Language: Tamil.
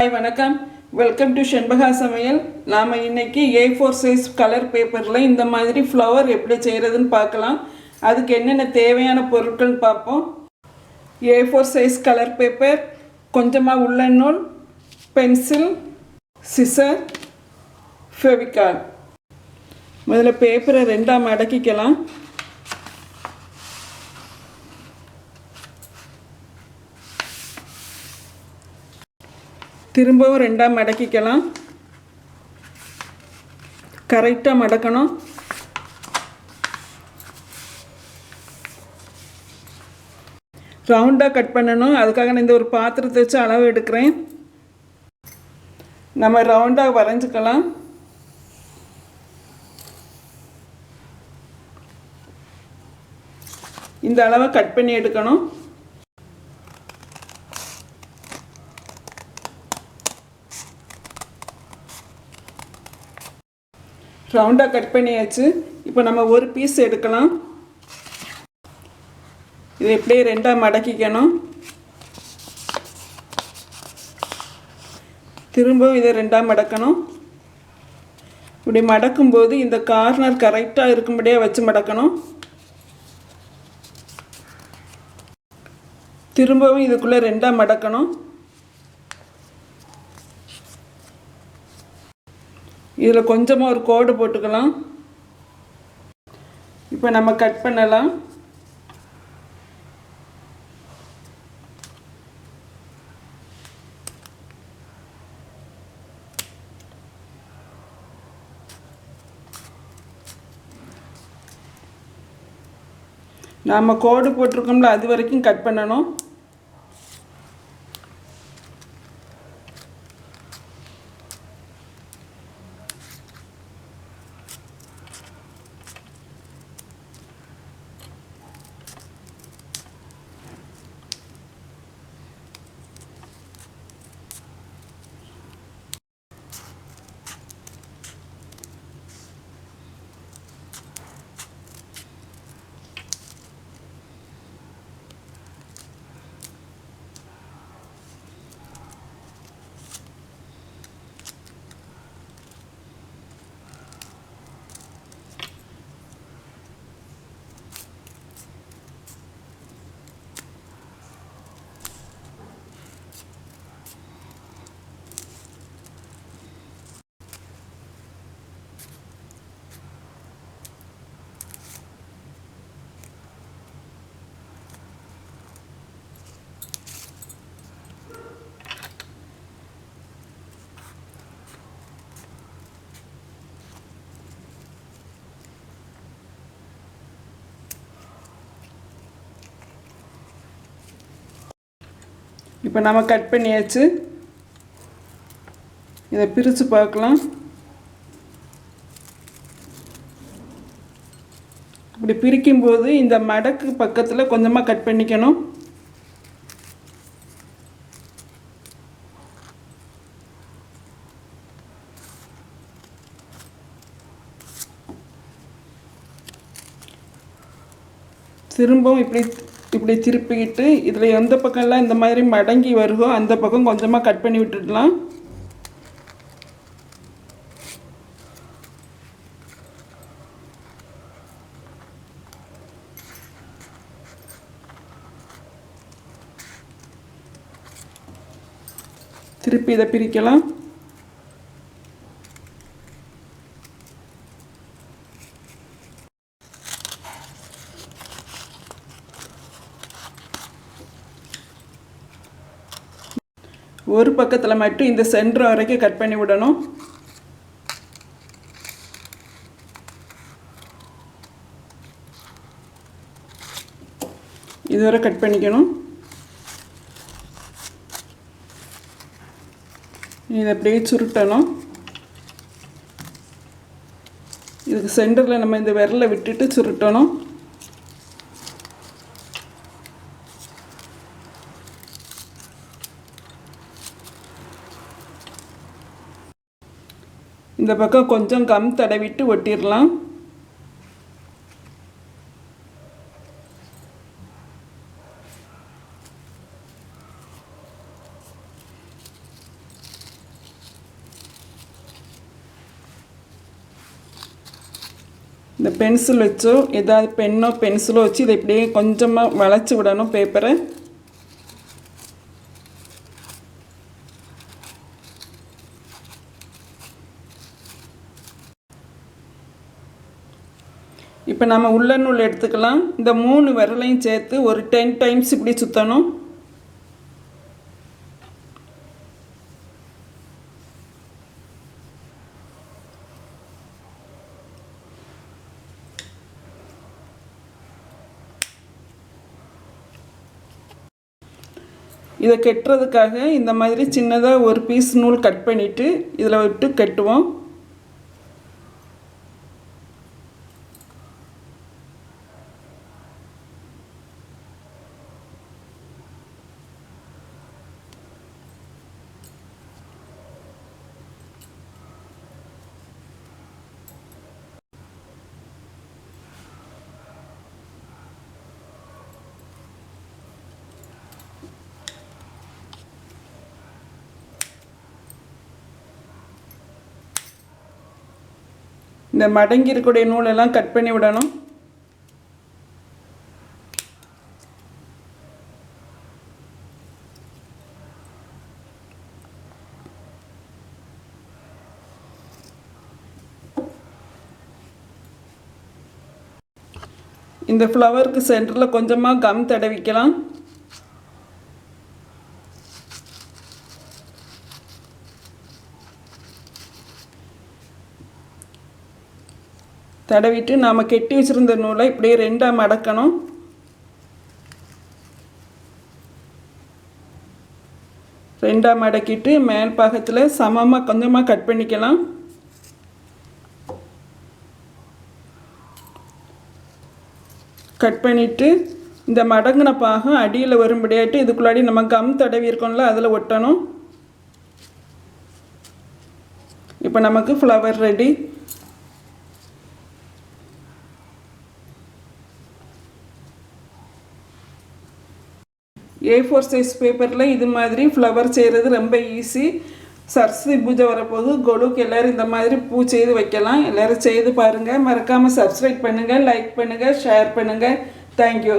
Hi, வணக்கம். வெல்கம் டு ஷென்பகா சமையல். நாம இன்னைக்கு A4 சைஸ் கலர் பேப்பர்ல இந்த மாதிரி ஃப்ளவர் எப்படி செய்யறதுன்னு பார்க்கலாம். அதுக்கு என்னென்ன தேவையான பொருட்கள் பார்ப்போம். A4 சைஸ் கலர் பேப்பர், கொஞ்சமா உல்லன் நூல், பென்சில், சிசர், ஃபெவிகால். முதல்ல பேப்பரை ரெண்டா மடக்கிக்கலாம். திரும்பவும் ரெண்டா மடக்கிக்கலாம். கரெக்டாக மடக்கணும். ரவுண்டாக கட் பண்ணணும். அதுக்காக நான் இந்த ஒரு பாத்திரத்தை வச்சு அளவு எடுக்கிறேன். நம்ம ரவுண்டாக வரைஞ்சிக்கலாம். இந்த அளவை கட் பண்ணி எடுக்கணும். ரவுண்டாக கட் பண்ணியாச்சு. இப்போ நம்ம ஒரு பீஸ் எடுக்கலாம். இதை எப்படியே ரெண்டாக மடக்கிக்கணும். திரும்பவும் இதை ரெண்டாக மடக்கணும். இப்படி மடக்கும்போது இந்த கார்னர் கரெக்டாக இருக்கும்படியாக வச்சு மடக்கணும். திரும்பவும் இதுக்குள்ளே ரெண்டாக மடக்கணும். இதில் கொஞ்சமாக ஒரு கோடு போட்டுக்கலாம். இப்போ நம்ம கட் பண்ணலாம். நாம் கோடு போட்டிருக்கோம்ல, அது வரைக்கும் கட் பண்ணணும். இப்போ நம்ம கட் பண்ணியாச்சு. இதை பிரித்து பார்க்கலாம். இப்படி பிரிக்கும்போது இந்த மடக்கு பக்கத்தில் கொஞ்சமாக கட் பண்ணிக்கணும். திரும்பவும் இப்படி திருப்பிக்கிட்டு இதில் எந்த பக்கம்லாம் இந்த மாதிரி மடங்கி வருதோ அந்த பக்கம் கொஞ்சமாக கட் பண்ணி விட்டுடலாம். திருப்பி இதை பிரிக்கலாம். ஒரு பக்கத்தில் மட்டும் இந்த சென்டர் வரைக்கும் கட் பண்ணி விடணும். இதுவரை கட் பண்ணிக்கணும். இதை அப்படியே சுருட்டணும். இதுக்கு சென்டரில் நம்ம இந்த விரலை விட்டுட்டு சுருட்டணும். இந்த பக்கம் கொஞ்சம் கம் தடவிட்டு ஒட்டிடலாம். இந்த பென்சில் வச்சோ ஏதாவது பென்னோ பென்சிலோ வச்சு இதை இப்படியே கொஞ்சமாக வளைச்சி விடணும் பேப்பரை. இப்போ நம்ம உள்ள நூல் எடுத்துக்கலாம். இந்த 3 விரலையும் சேர்த்து ஒரு 10 டைம்ஸ் இப்படி சுற்றணும். இதை கட்டுறதுக்காக இந்த மாதிரி சின்னதாக ஒரு பீஸ் நூல் கட் பண்ணிவிட்டு இதில் விட்டு கட்டுவோம். இந்த மடங்கி இருக்கக்கூடிய நூலெல்லாம் கட் பண்ணி விடணும். இந்த ஃப்ளவருக்கு சென்டரில் கொஞ்சமாக கம் தடவிக்கலாம். தடவிட்டு நாம் கெட்டி வச்சுருந்த நூலை இப்படியே 2ஆக மடக்கணும். மடக்கிட்டு மேல் பாகத்தில் சமமாக கொஞ்சமாக கட் பண்ணிக்கலாம். கட் பண்ணிவிட்டு இந்த மடங்கின பாகம் அடியில் வரும்படியாட்டு இதுக்குள்ளாடி நம்ம கம் தடவி இருக்கோம்ல அதில் ஒட்டணும். இப்போ நமக்கு ஃப்ளவர் ரெடி. A4 சைஸ் பேப்பரில் இது மாதிரி ஃப்ளவர் செய்கிறது ரொம்ப ஈஸி. சரஸ்வதி பூஜை வரப்போது கொலுக்கு எல்லோரும் இந்த மாதிரி பூ செய்து வைக்கலாம். எல்லோரும் செய்து பாருங்கள். மறக்காமல் சப்ஸ்கிரைப் பண்ணுங்கள், லைக் பண்ணுங்கள், ஷேர் பண்ணுங்கள். தேங்க்யூ.